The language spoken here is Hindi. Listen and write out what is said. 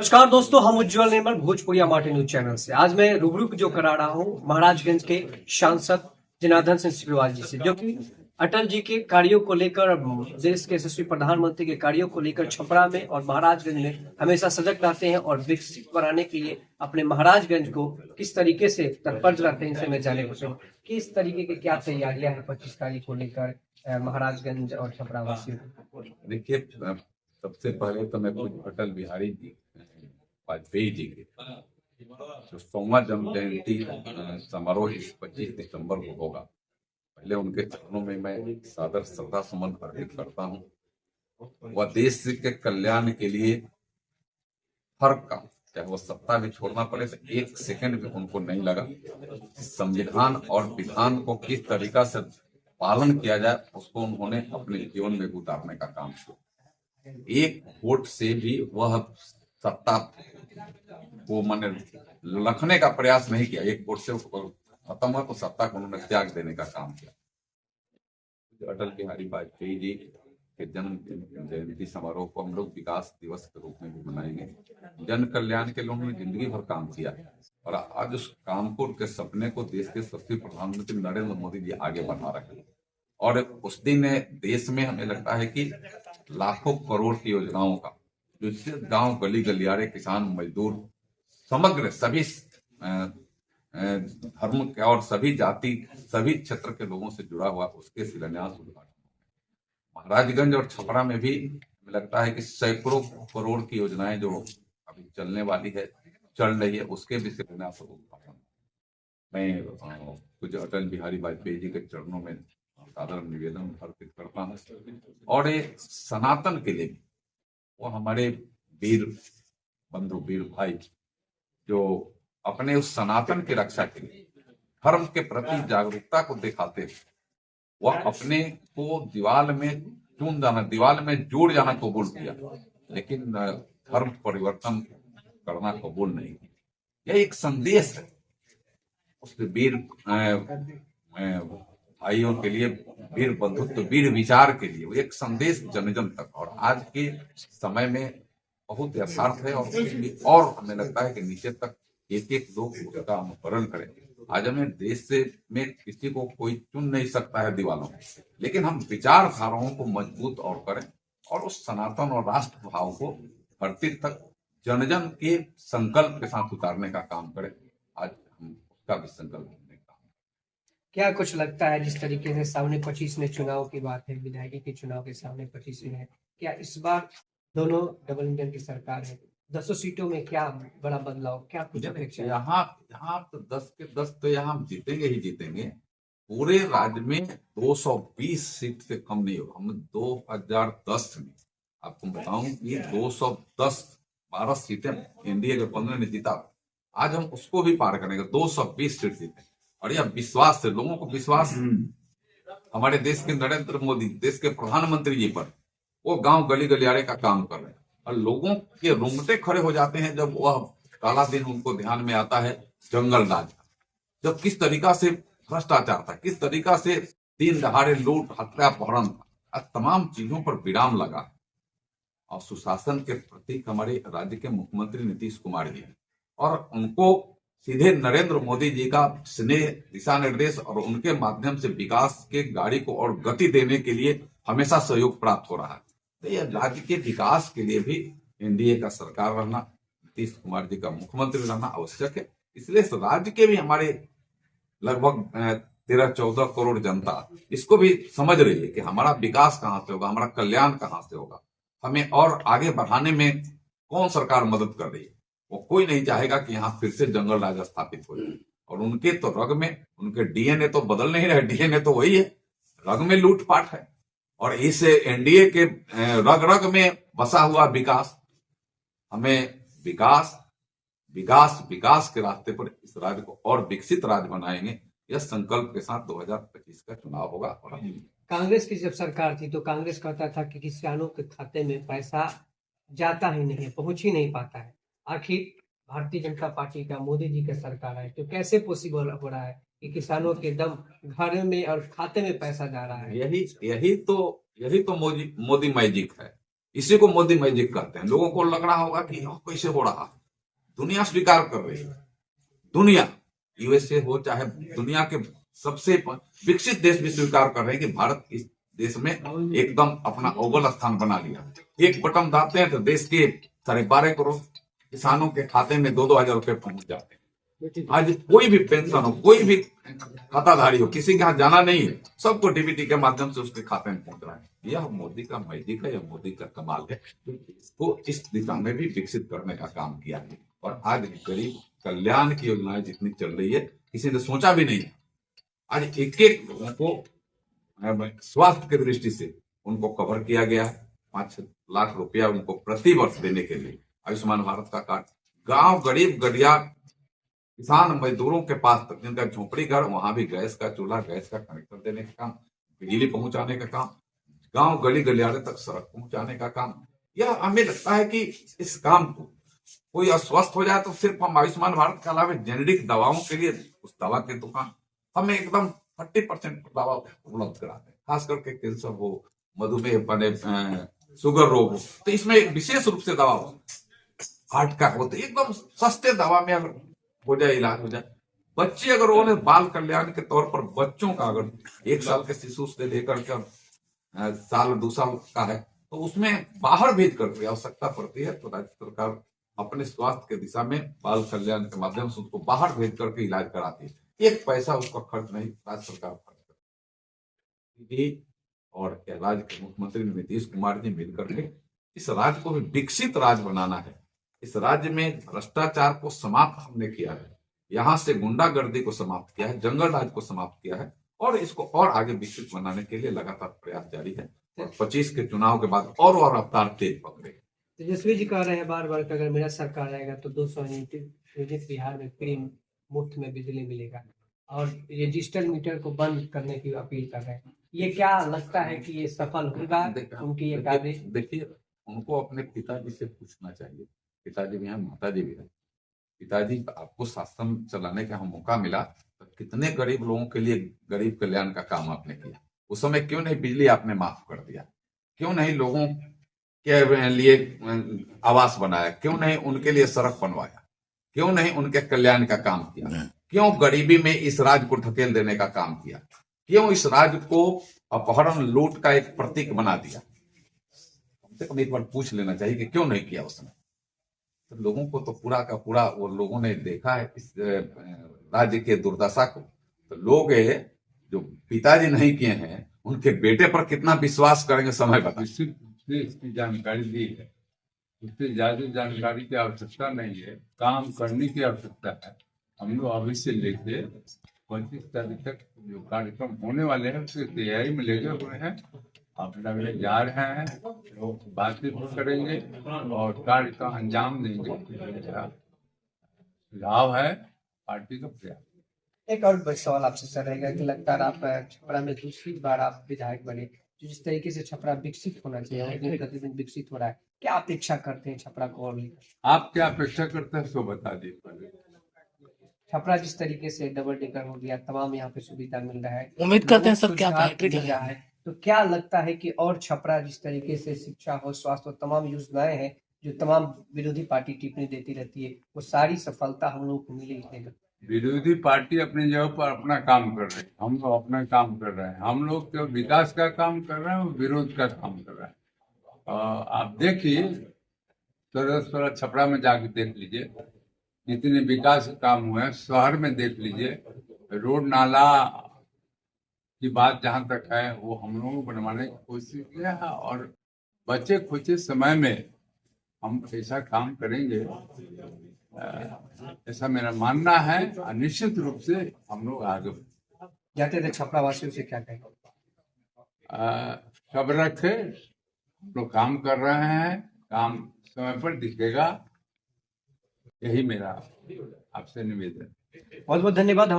नमस्कार दोस्तों, हम उज्जवल निर्मल भोजपुरिया मार्टी न्यूज चैनल से। आज मैं रूबरू जो करा रहा हूँ महाराजगंज के सांसद जनार्दन सिंह सिग्रीवाल जी से, जो कि अटल जी के कार्यों को लेकर, देश के यशस्वी प्रधानमंत्री के कार्यों को लेकर छपरा में और महाराजगंज में हमेशा सजग रहते हैं और विकसित बनाने के लिए अपने महाराजगंज को किस तरीके से तत्पर रहते हैं, इनसे मैं जाने को किस तरीके की क्या तैयारियां है 25 तारीख को लेकर महाराजगंज और छपरा वासियों को। देखिए, सबसे पहले तो मैं कुछ अटल बिहारी जी वाजपेयी जी के जो 100वां जन्म जयंती समारोह इस 25 दिसंबर को होगा, पहले उनके चरणों में मैं सादर श्रद्धा सुमन अर्पित करता हूँ। वह देश के कल्याण के लिए हर काम, चाहे वो सत्ता भी छोड़ना पड़े तो एक सेकंड भी उनको नहीं लगा। संविधान और विधान को किस तरीका से पालन किया जाए उसको उन्होंने अपने जीवन में उतारने का काम किया। एक वोट से भी वह सत्ता को माने रखने का प्रयास नहीं किया। एक वोट से खत्म हुआ तो सत्ता को उन्होंने त्याग देने का काम किया। अटल बिहारी वाजपेयी जी के जन्म जयंती समारोह को हम लोग विकास दिवस के रूप में भी मनाएंगे। जन कल्याण के लिए उन्होंने जिंदगी भर काम किया और आज उस काम को, उनके सपने को देश के यशस्वी प्रधानमंत्री नरेंद्र मोदी जी आगे बढ़ा रहे हैं। और उस दिन देश में हमें लगता है कि लाखों करोड़ की योजनाओं का, जिससे गांव गली गलियारे, किसान मजदूर, समग्र सभी धर्म के और सभी जाति, सभी क्षेत्र के लोगों से जुड़ा हुआ, उसके शिलान्यास उद्घाटन। महाराजगंज और छपरा में भी हमें लगता है कि सैकड़ों करोड़ की योजनाएं जो अभी चलने वाली है, चल रही है, उसके भी शिलान्यास उद्घाटन। मैं कुछ अटल बिहारी वाजपेयी जी के चरणों में सादर निवेदन अर्पित करता हूँ। और ये सनातन के लिए वो हमारे वीर बंधु, वीर भाई, जो अपने उस सनातन की रक्षा के लिए धर्म के प्रति जागरूकता को दिखाते हैं, वह अपने को दीवार में चून जाना, दीवार में जुड़ जाना कबूल किया, लेकिन धर्म परिवर्तन करना कबूल नहीं किया। यह एक संदेश है उस वीर भाइयों के लिए, वीर बंधुत्व, वीर विचार के लिए, वो एक संदेश जन जन तक। और आज के समय में बहुत यथार्थ है और हमें लगता है कि नीचे तक एक एक लोग उसका अनुकरण करें। आज हमें देश से में किसी को कोई चुन नहीं सकता है दीवारों में, लेकिन हम विचारधाराओं को मजबूत और करें और उस सनातन और राष्ट्र भाव को धरती तक जन जन के संकल्प के साथ उतारने का काम करें। आज हम उसका भी संकल्प। क्या कुछ लगता है, जिस तरीके से सामने 25 में चुनाव की बात है, विधायकी के चुनाव के सामने 25 में है, क्या इस बार दोनों डबल इंजन की सरकार है, 10 सीटों में क्या बड़ा बदलाव, क्या कुछ अपेक्षा? यहाँ तो 10 के 10 तो यहाँ हम जीतेंगे ही जीतेंगे। पूरे राज्य में 220 सीट से कम नहीं होगा। हम 2010 में आपको बताऊं कि 210 12 सीटें एनडीए के 15 ने जीता। आज हम उसको भी पार करेंगे, 220 सीट जीते। और यह विश्वास से, लोगों को विश्वास हमारे देश के नरेंद्र मोदी, देश के प्रधानमंत्री जी पर, वो गांव गली गलियारे का काम कर रहे हैं। और लोगों के रोंगटे खड़े हो जाते हैं जब वह काला दिन उनको ध्यान में आता है जंगल राज का, जब किस तरीका से भ्रष्टाचार था, किस तरीका से दिन दहाड़े लूट, हत्या, अपहरण था, तमाम चीजों पर विराम लगा। और सुशासन के प्रतीक हमारे राज्य के मुख्यमंत्री नीतीश कुमार जी, और उनको सीधे नरेंद्र मोदी जी का स्नेह, दिशा निर्देश और उनके माध्यम से विकास के गाड़ी को और गति देने के लिए हमेशा सहयोग प्राप्त हो रहा है। तो यह राज्य के विकास के लिए भी एनडीए का सरकार रहना, नीतीश कुमार जी का मुख्यमंत्री रहना आवश्यक है। इसलिए राज्य के भी हमारे लगभग 13-14 करोड़ जनता इसको भी समझ रही है कि हमारा विकास कहाँ से होगा, हमारा कल्याण कहाँ से होगा, हमें और आगे बढ़ाने में कौन सरकार मदद कर रही है। वो कोई नहीं चाहेगा कि यहाँ फिर से जंगल राज स्थापित हो जाए। और उनके तो रग में, उनके डीएनए तो बदल नहीं रहे, डीएनए तो वही है, रग में लूटपाट है। और इस एनडीए के रग रग में बसा हुआ विकास, हमें विकास विकास विकास के रास्ते पर इस राज्य को और विकसित राज्य बनाएंगे। यह संकल्प के साथ 2025 का चुनाव होगा। और कांग्रेस की जब सरकार थी तो कांग्रेस कहता था कि किसानों के खाते में पैसा जाता ही नहीं है, पहुंच ही नहीं पाता है। आखिर भारतीय जनता पार्टी का, मोदी जी का सरकार है, तो कैसे पॉसिबल हो रहा है कि किसानों के दम घर में और खाते में पैसा जा रहा है? यही तो मोदी मैजिक है। इसी को मोदी मैजिक कहते हैं। लोगों को लग रहा होगा कि कैसे हो रहा, दुनिया स्वीकार कर रही है। दुनिया, यूएसए हो चाहे दुनिया के सबसे विकसित देश भी स्वीकार कर रहे हैं कि भारत इस देश में एकदम अपना अव्वल स्थान बना लिया। एक बटन दाबते हैं तो देश के 12.5 करोड़ किसानों के खाते में 2-2 हजार रुपए पहुंच जाते हैं। आज कोई भी पेंशन हो, कोई भी खाताधारी हो, किसी के यहाँ जाना नहीं है, सबको डीबीटी के माध्यम से उसके खाते में पहुंच रहा है। यह मोदी का मैजिक है, यह मोदी का कमाल है। इसको इस दिशा में भी विकसित करने का काम किया है। और आज गरीब कल्याण की योजनाएं जितनी चल रही है, किसी ने सोचा भी नहीं। आज एक लोगों को स्वास्थ्य की दृष्टि से उनको कवर किया गया है। 5 लाख रुपया उनको प्रति वर्ष देने के लिए आयुष्मान भारत का कार्ड, गांव गरीब गड़िया किसान मजदूरों के पास तक, जिनका झोपड़ी घर, वहां भी गैस का चूल्हा, गैस का कनेक्शन देने का काम, बिजली पहुंचाने का काम, गांव गली गलियारे तक सड़क पहुंचाने का काम। यह हमें लगता है कि इस काम को कोई अस्वस्थ हो जाए तो सिर्फ हम आयुष्मान भारत के अलावा जेनेरिक दवाओं के लिए उस दवा की दुकान हमें एकदम 30% दवा उपलब्ध कराते हैं। खास करके कैंसर हो, मधुमेह बने, शुगर रोग हो, तो इसमें विशेष रूप से दवा हो, हार्ट का हो, तो एकदम सस्ते दवा में अगर हो जाए, इलाज हो जाए। बच्चे अगर उन्हें बाल कल्याण के तौर पर बच्चों का अगर 1 साल के शिशु से लेकर कर साल 2 साल का है तो उसमें बाहर भेज कर आवश्यकता पड़ती है तो राज्य सरकार अपने स्वास्थ्य के दिशा में बाल कल्याण के माध्यम से उसको बाहर भेज करके इलाज कराती है। 1 पैसा उसका खर्च नहीं राज्य सरकार खर्च करती है। और राज्य के मुख्यमंत्री नीतीश कुमार जी मिलकर के इस राज्य को भी विकसित राज्य बनाना है। इस राज्य में भ्रष्टाचार को समाप्त हमने किया है, यहाँ से गुंडागर्दी को समाप्त किया है, जंगल राज को समाप्त किया है और इसको और आगे विकसित बनाने के लिए लगातार प्रयास जारी है। और 25 के चुनाव के बाद और रफ्तार तेज पकड़े। तेजस्वी जी कह रहे हैं बार बार कि अगर मेरा सरकार आएगा तो 200 यूनिट बिहार में फ्री मुफ्त में बिजली मिलेगा और डिजिटल मीटर को बंद करने की अपील कर रहे हैं। ये क्या लगता है कि ये सफल होगा उनकी ये कार्य? देखिए, उनको अपने पिताजी से पूछना चाहिए। पिताजी भी हैं, माताजी भी हैं। पिताजी, आपको शासन चलाने का मौका मिला तो कितने गरीब लोगों के लिए गरीब कल्याण का काम आपने किया। उस समय क्यों नहीं बिजली आपने माफ कर दिया, क्यों नहीं लोगों के लिए आवास बनाया, क्यों नहीं उनके लिए सड़क बनवाया, क्यों नहीं उनके कल्याण का काम किया, क्यों गरीबी में इस राज्य को ढकेल देने का काम किया, क्यों इस राज्य को अपहरण लूट का एक प्रतीक बना दिया। हमसे कभी एक बार पूछ लेना चाहिए कि क्यों नहीं किया उसने। तो लोगों को तो पूरा का पूरा वो लोगों ने देखा है इस राज्य के दुर्दशा को। तो लोग जो पिताजी नहीं किए हैं उनके बेटे पर कितना विश्वास करेंगे, समय बता। इसकी जानकारी दी है, उससे ज्यादा जानकारी की आवश्यकता नहीं है, काम करने की आवश्यकता है। हम लोग अभी से लेके 25 तारीख तक जो कार्यक्रम होने वाले हैं उसकी तैयारी में लगे हुए हैं। आप लगने जा रहे हैं, लोग बातचीत करेंगे और कार्य का अंजाम देंगे। सुझाव है पार्टी का प्रयास। एक और सवाल आपसे सर रहेगा कि लगातार आप छपरा में दूसरी बार आप विधायक बने, तो जिस तरीके से छपरा विकसित होना चाहिए दिन प्रतिदिन विकसित हो रहा है, क्या अपेक्षा करते हैं छपरा को और लेकर? आप क्या अपेक्षा करते हैं सो बता दीजिए पहले। छपरा जिस तरीके से डबल डेकर हो गया, तमाम यहाँ पे सुविधा मिल रहा है, उम्मीद करते हैं सर क्या सुझाव हैट्रिक मिल रहा है, तो क्या लगता है कि और छपरा जिस तरीके से शिक्षा हो, स्वास्थ्य हो, तमाम योजनाएं हैं जो तमाम विरोधी पार्टी टिप्पणी देती रहती है, वो सारी सफलता हम लोग को मिलेगी? विरोधी पार्टी अपनी जगह पर अपना काम कर रही है, हम लोग अपना काम कर रहे हैं। हम लोग जो विकास का काम कर रहे हैं वो विरोध का काम कर रहे हैं। आप देखिए थोड़ा छपरा में जाके देख लीजिए जितने विकास काम हुए हैं। शहर में देख लीजिए, रोड नाला की बात जहाँ तक है वो हम लोग बनवाने की कोशिश किया है और बचे खुचे समय में हम ऐसा काम करेंगे, ऐसा मेरा मानना है। निश्चित रूप से हम लोग आगे जाते थे। छपरा वासियों से क्या कहेंगे? सब रखे, हम लोग काम कर रहे हैं, काम समय पर दिखेगा, यही मेरा आपसे निवेदन। बहुत बहुत धन्यवाद।